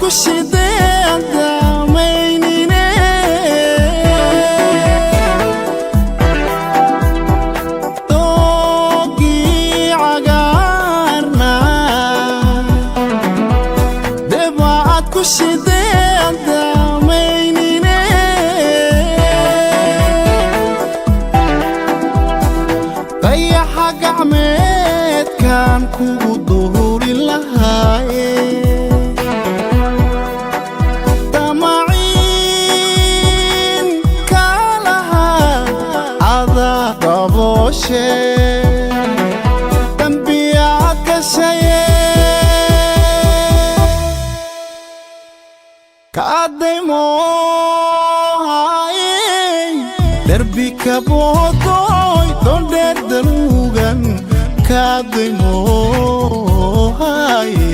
kushideen damaynine doogii cagaarna debaad kushideen damaynine dayaxa gacmeedkan kugu duhuri lahaaye dambiyaad gashaye kaadaymohaye derbi kaboodoy dondheer daluugan kaadaymohaye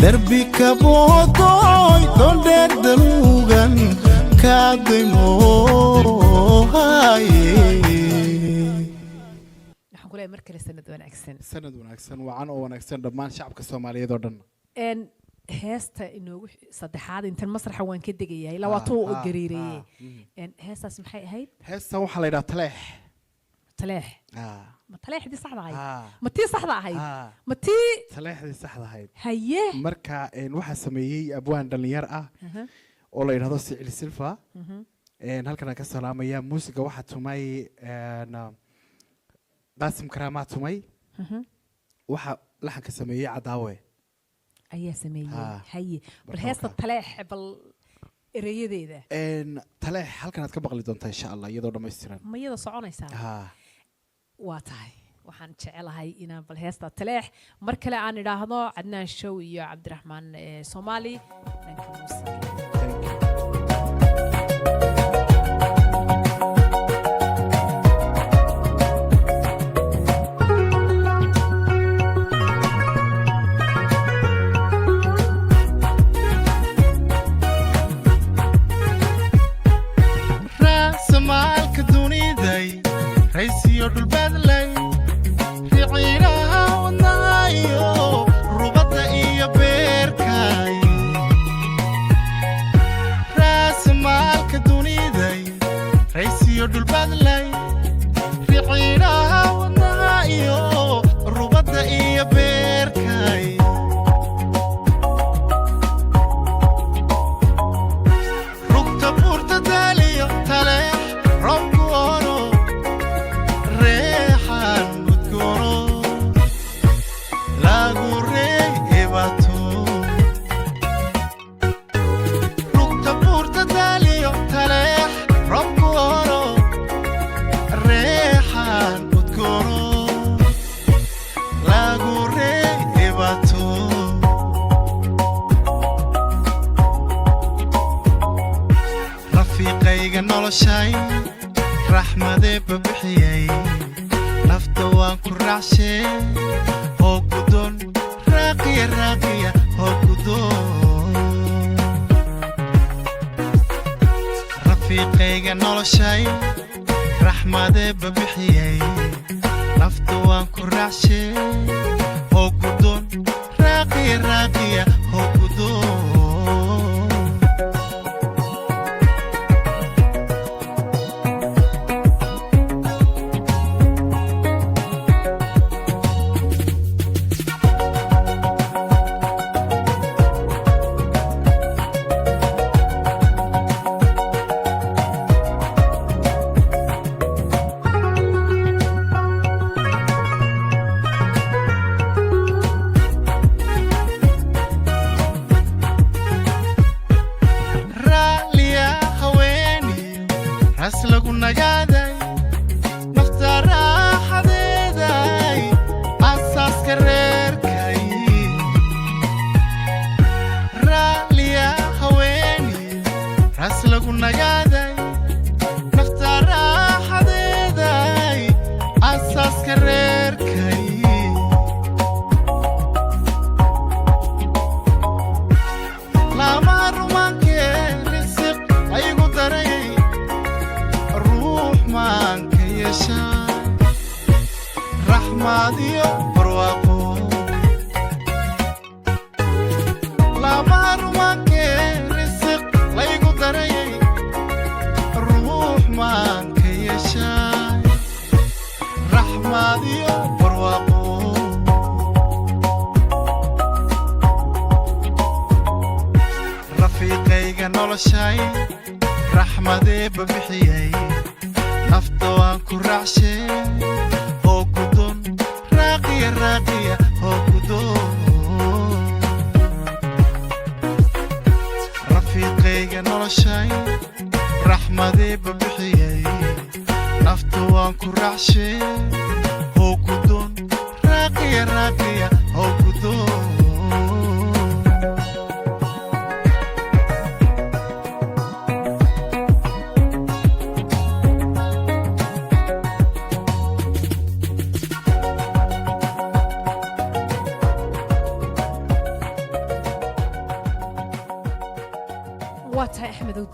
derbi kaboodoy dondheer daluugan kaadaymohaye waxaan ku leeyahay mar kale sanad wanaagsan wacan oo wanaagsan dhammaan shacabka Soomaaliyeed oo dhan heesta inoogu saddexaad intan masraxa waan ka degayaa ilaa waa tuu gariireeyay heestaas maxay ahayd heesta waxa la yiraahdaa taleex ما تلاقي حدي صح ضعيف ما تي صح ضعيف ما تي تلاقي حدي صح ضعيف هيه مركا إن واحد سميه أبوان دلنيار ولا ينهض سعيل سلفا إن هالكنا كسلام يا موسيقى واحد تماي إن قاسم كرامات تماي واحد لحن كسميه عداوة أيه سميه هيه بالهيصة تلاح الرياضي ذا إن تلاح هالكنا تكبر لدونتا إن شاء الله يدور ما يصيرن ما يدور صعونة يسار واتاي waxaan jecelahay inaan bal heesta taleex mar kale aan idhaahdo Adnaan Show iyo Cabdiraxmaan Soomaali dhanka muusiga raasamaalka duniday raysiyo dhulbaadlay riciiraha wadnahayo rubadda iyo beerkay noloshay raxmade babixiyay nafta waan ku raacshay oo gudon raaqiya raaqiya oo gudon rafiiqayga noloshay raxmade babixiyay nafta waan ku raacshay oo gudon raaqiya raaqiya oo gudon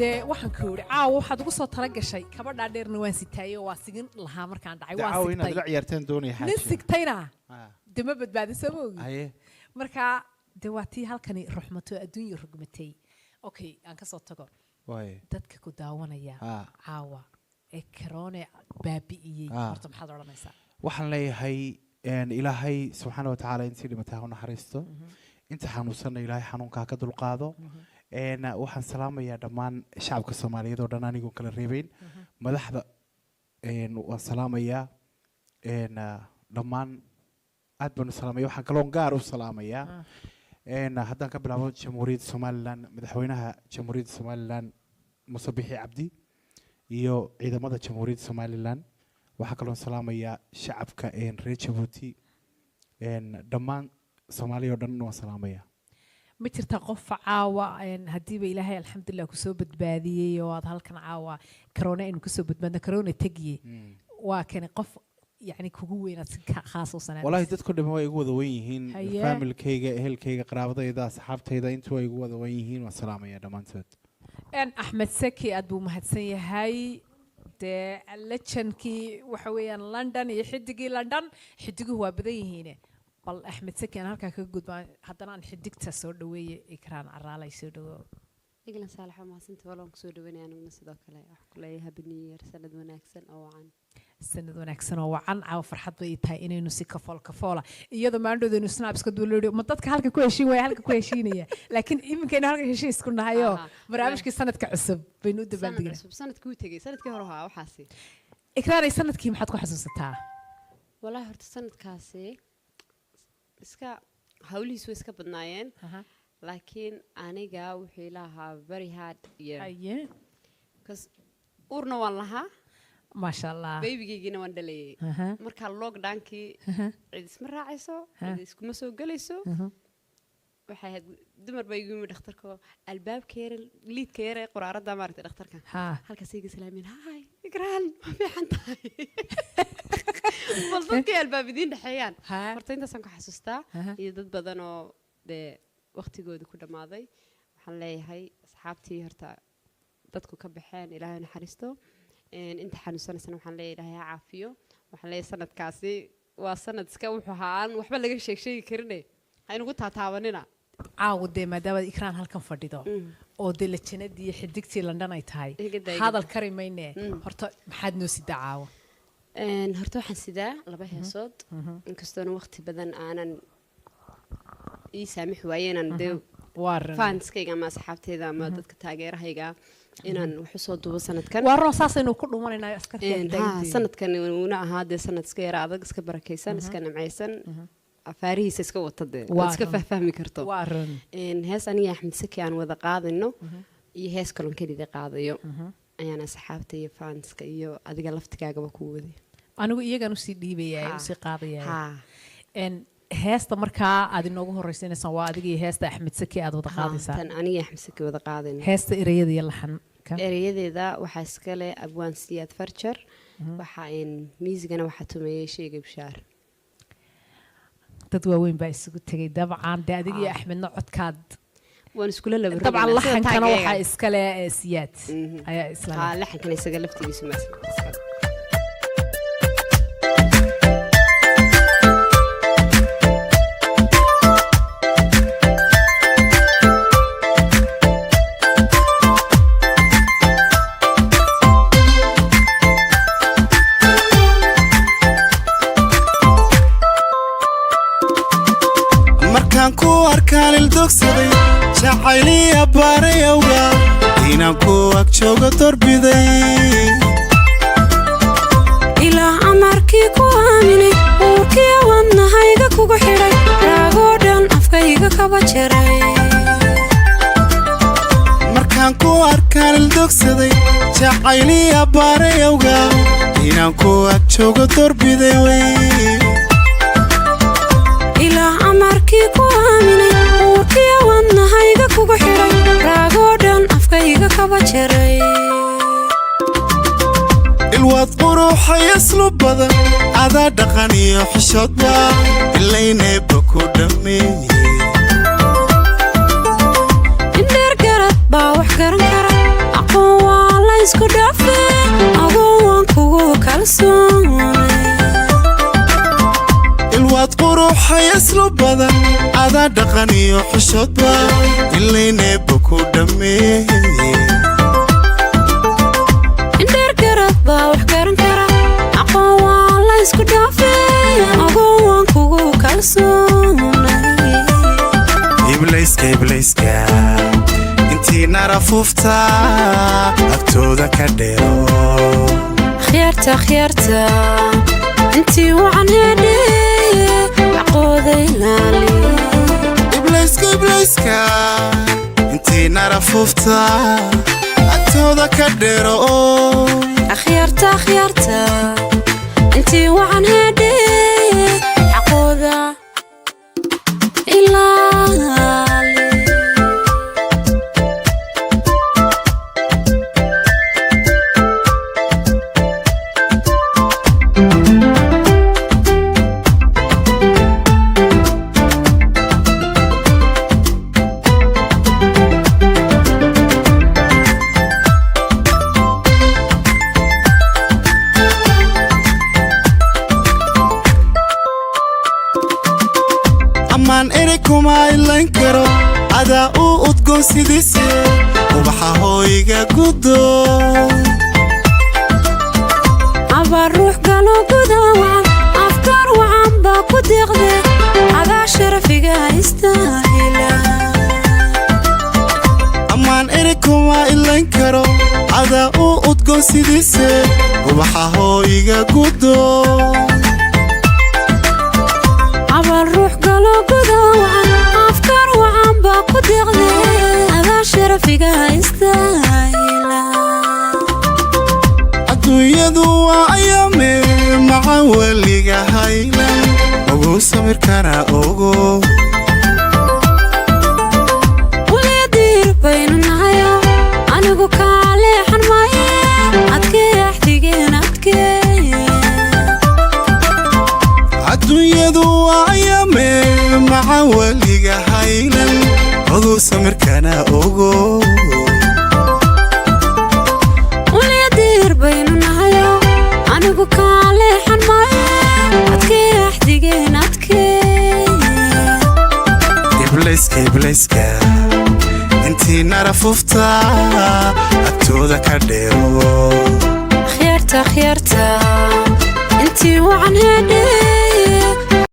waxaad ugu soo tala gashay kabadha dheerna waan sitaayo waa sigin lahaa markaan dhacay waa sigtay la ciyaarteen doonay xaaj nin sigtayna dima badbaadisay moogi marka dawaatii halkani ruxmato adduunyo rugmatay okay aan ka soo tago dadka ku daawanaya caawa ee corona baabi'iyay horta maxaad oranaysaa waxaan leeyahay ilaahay subxaanahu wa ta'aala intii dhimatay ha naxariisto inta xanuunsan ilaahay xanuunka ka dulqaado waxaan salaamayaa dhammaan shacabka Soomaaliyeed oo dhan anigoo kala reebayn madaxda waan salaamayaa dhammaan aad baan u salaamayaa waxaan kaloo gaar u salaamayaa haddaan ka bilaabo jamhuuriyadda Soomaaliland madaxweynaha jamhuuriyadda Soomaaliland Muuse Bixi Cabdi iyo ciidamada jamhuuriyadda Soomaaliland waxaan kaloo salaamayaa shacabka reer Djibouti dhammaan Soomaaliya oo dhan waan salaamayaa ma jirta qof caawa hadiiba ilaahay alxamdulillah ku soo badbaadiyay oo aad halkan caawa corona inuu ku soo badbaadna corona tagiyay waa kan qof yani kugu weynaad si khaas u sanad wallahi dadku dhimo way igu wada weyn yihiin familkayga ehelkayga qaraabadayda asxaabtayda intu way igu wada weyn yihiin waan salaamayaa dhamaantood Axmed Saki aad buu mahadsan yahay de legendkii waxa weeyaan London iyo xidigii London xidiguhu waa badan yihiin bal Axmed Saki aan halka ka gudbaan haddana aan xidigta soo dhaweeyay ikraan caraalay soo dhawo iglan saalax ma santi walaal ku soo dhaweynay anaguna sidoo kale wax ku leeyahay happy new year sanad wanaagsan oo wacan caaw farxad bay tahay inaynu si kafool iyada maandoodeenu snaps ka duuleeyo ma dadka halka ku heshiin way halka ku heshiinaya laakiin iminkeena halka heshiis ku nahayo barnaamijkii sanadka cusub baynu u dabaaldegay sanadkii uu tagay sanadkii hore ahaa waxaasi ikraan sanadkii maxaad ku xasuusataa wallahi horta sanadkaasi iska hawlihiisu iska badnaayeen laakiin aniga wuxuu ilaahaa very hard year cuz urna waan lahaa ما شاء الله babygeygina waan dhalayay marka lockdownkii cid isma raacayso cid iskuma soo galayso waxay dumar bay igu yimid dhakhtarka albaabka yar liidka yar ee quraarada maartay dhakhtarka halkaas iga salaamin hay igraan ma fiican tahay balbadkii albaabadiin dhaxeeyaan horta intaasaan ku xasuustaa iyo dad badan oo dee waqtigooda ku dhammaaday waxaan leeyahay asxaabtii horta dadku ka baxeen ilaahay naxariisto inta xanuunsanaysana waxaan leeyahay ilaahay caafiyo waxaan leeyahay sanadkaasi waa sanad iska wuxuu ahaan waxba laga sheegi karinay haynugu taataabanina عاودي ما دام إكران هالكم فرديدو أو دل الجندي حدقتي لندن أي تاي هذا الكريم مينه هرتا محد نوسي دعوة هرتا حنسدا لبه صوت إنكستون وقت بدن أنا يسامح ويانا دو فانس كي جماعة صحابتي ذا ما دتك تاجر هيجا إن وحصود دو سنة كان والرصاص إنه كل ما لنا أسكت سنة كان ونا هذا سنة سكير عذق سكبر كيسان سكان معيسن أفاريس إسكو وتضي إسكو فهمي كرتو وارن إن هاس أنا أحمد سكي عن وذا قاضي إنه يهاس كلهم كذي ذا قاضي يو أنا صحابتي فانس كيو أديك لفت كاجا بكودي أنا يجا نسي ديبي نسي قاضي إن هاس تمركا أدي نوجه الرئيسين سوا أديك هاس أحمد سكي أدو وذا قاضي سا أنا أحمد سكي وذا قاضي هاس إريد يلا حن إريد ذا وحاسكله أبوان سياد فرشر وحين ميزجنا وحتمي شيء بشار تدوين بس قلت لي طبعا ده أديك أحمد نقعد كاد ونسكول له طبعا لحن كانوا وحى إسكالة سيات أي إسلام لحن كان يسقلفتي بسمع كان الدكسري شعيلي أباري أوغا هنا كوك شوغة تربيدي إلى أمركي كوامني وكي وانا هايغا كوكو حيري راغودان أفكا هيغا كاباتشري مركان كوار كان الدكسري شعيلي أباري أوغا هنا كوك شوغة تربيدي إلى أمركي كوامني وكي وانا هايغا كوكو حيري راغودان أفكا هيغا كاباتشري الواد قروحي يسلب بدن هذا دقني وحشود با اللي نبكو دمي إندر قرد باوح قرن قرد أقوى الله يسكو دافي أقوى كوكو كالسوني الواد قروحي يسلب بدن هذا دقني وحشود با اللي نبكو دمي باوح قرن قرن أقوى الله يسكو دافي أقوى كوكو كالسوني إبليسكا انتي نعرفوفتا أكتودا كديرو خيرتا انتي وعن هدي عقودي لالي إبليسكا انتي نعرفوفتا أكتودا كديرو خيرتا انتي وعن هدي عقودة إلالي kuma ilan karo ada u udgoon sidiise ubaxa hooyga gudo aba ruux galo gudawan afkar wacan baa ku deeqde adaa sharafiga istaahila amaan eri kuma ilan karo ada u udgoon sidiise ubaxa hooyga gudo aba ruux galo gudawan afkar wacan baa ku deeqde adaa sharafiga istaahila adduunyadu waa ayame maca weliga haylan ugu samir kara ogo أنا أوغو وليدير بين نهايو أنا بكالي حنماي أتكي أحديقين أتكي إبليسكا انتي نرفوفتا أكتودا كديرو خيرتا انتي وعن هدي